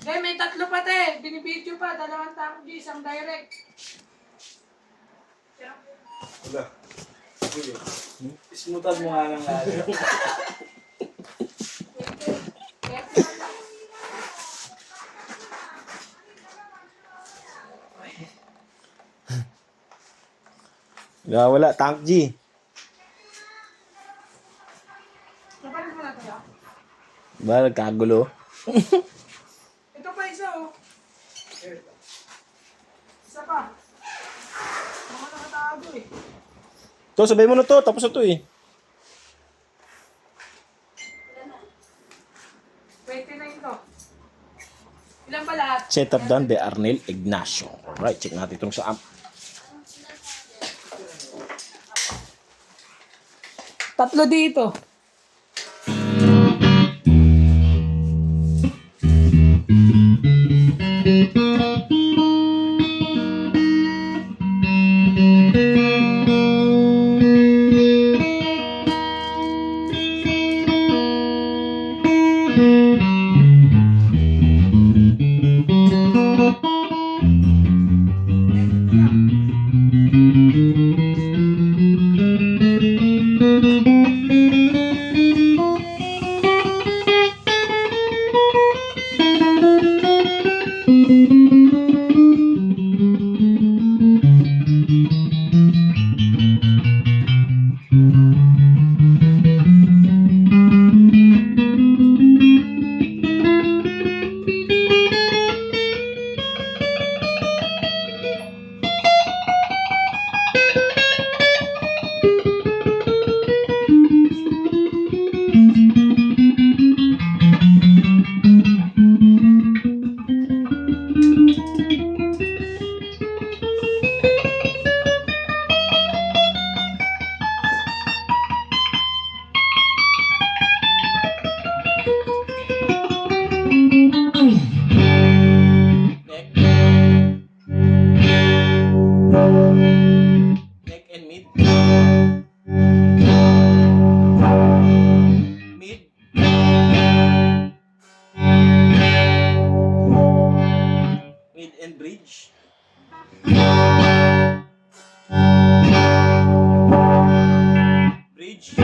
Eh, may tatlo pa te. Binibidyo pa. Dalawang tank G, isang direct. Wala. Sige. Ismutan mo nga lang lalo. Wala, tank G. Kapalit mo na tayo. Ba, nagkagulo. Ito pa isa oh. Isa pa. Mga nakatago eh. To, sabay mo na to. Tapos na to eh. 29 to. Ilan ba lahat? Setup done by Arnel Ignacio. Alright, check natin itong sa amp. Tatlo dito. Neck and mid. Mid. Mid and bridge. Bridge.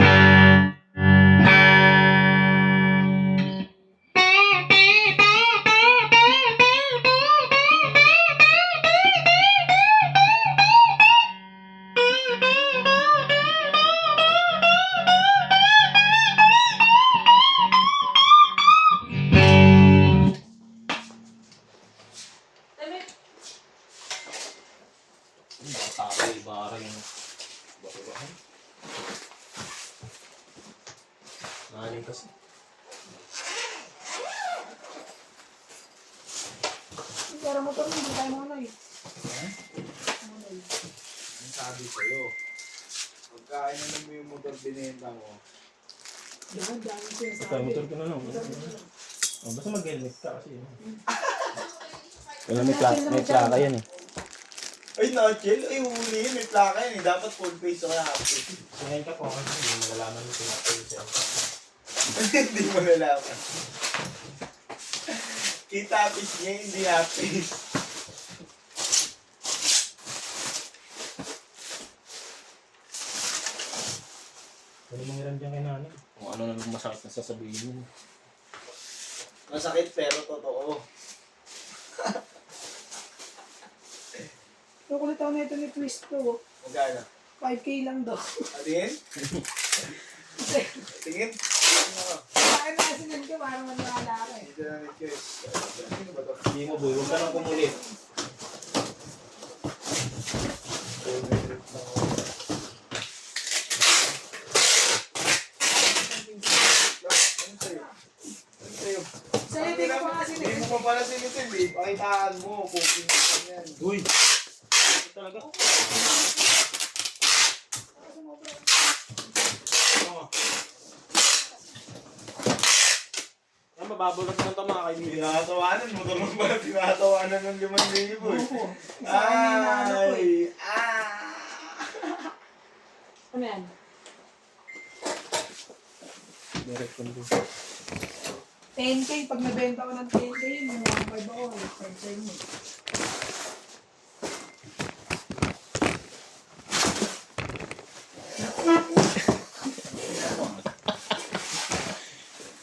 Batay, bara yung bakubahan. Maling kasi. Para mo to, hindi tayo muna eh. Ang sabi sa'yo. Pagkain na mo yung motor binenta mo. Yan, dami ko yung Kaya motor ko na lang. Oh, basta mag-helmet ka kasi. Wala, may plaka yan eh. Ay, na-chill. Ay, huli yun. May plaka yan eh. Dapat full face o kaya half face. Singayin ka po kasi hindi mo malalaman mo pinapay siya. Hindi mo nalaman. Kita face niya, hindi half face. Ano mangiram dyan kay nanay? Kung ano na lang masakit na sasabihin mo. Masakit pero totoo. Kukulit ako na ito ni Twist to. Magkano? 5K lang daw. Tingin? Tingin? Bakit na sinad ko para maniwala ka eh. Dito na ni-choice. Ano ba to? Hindi mo boy, huwag ka nang kumulit. Ano sa'yo? Ano sa'yo? Sa'yo, hindi ko pa kasi Hindi mo pa pala sinitin eh. Pakitaan mo. Cooking mo yan. Uy! Ito talaga. Yan, mababulag na ito mga kaibigan. Tinatawanan mo naman pala. Tinatawanan ng 5,000 eh. Oo. Sa akin yung inaano ko eh. Ay! Ah! Ano yan? Direct ko 10K, pag nabenta ko ng 10K, mga 5 ako, 5 sa inyo.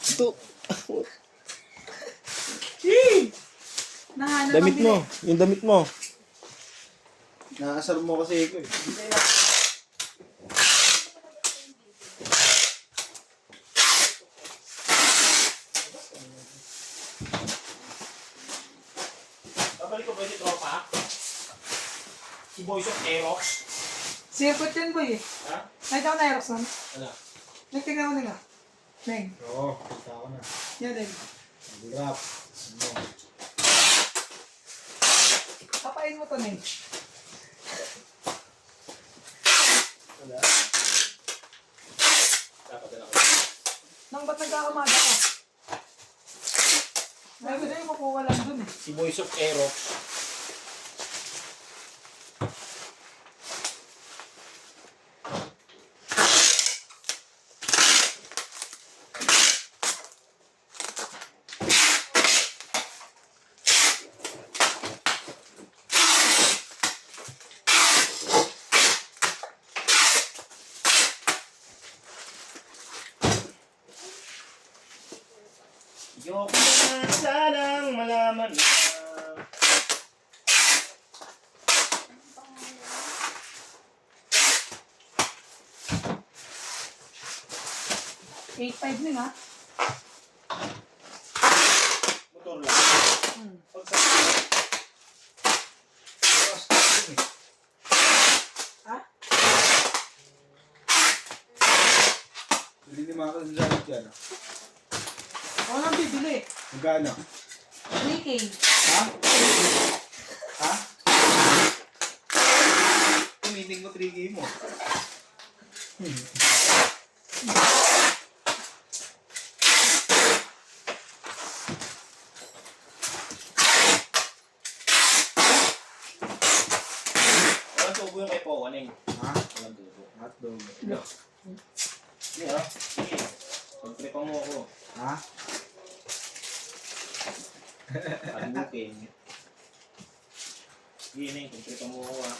Ito. Nahanap Damit ang mo. bili. Yung damit mo. Naasar mo kasi ito eh. Babalik ko ba yung tropa? Si Boys of Aerox. Sirkot yan, boy eh. Ha? Nakita ko na Aerox nun. Ano? Nagtignan ko nila. Neng, Oo, kita ko na. yan din. Grab. Kapain mo to, Neng. Wala. Dapat na ako. Nang ba't nagkakamada ka? Sabi na yung kukuha lang dun eh. Si Boys of Aerox. Ayoko na sanang malaman na 8.5 din ha. Motor lang. Hmm. Pag sa... Oras na yun eh. Ha? Hindi ni mga kasasalit yan. Ako lang bibili. Magkano? 3K. Ha? Ha? Tumiting mo 3K mo. walang tubo yung kay Powaning. Ha? Walang tubo. Hotdog. Hindi ha? Sige. Pagtripan mo ako. Ha? Pagbukin. Sige Neng, pagtripan mo ako ha.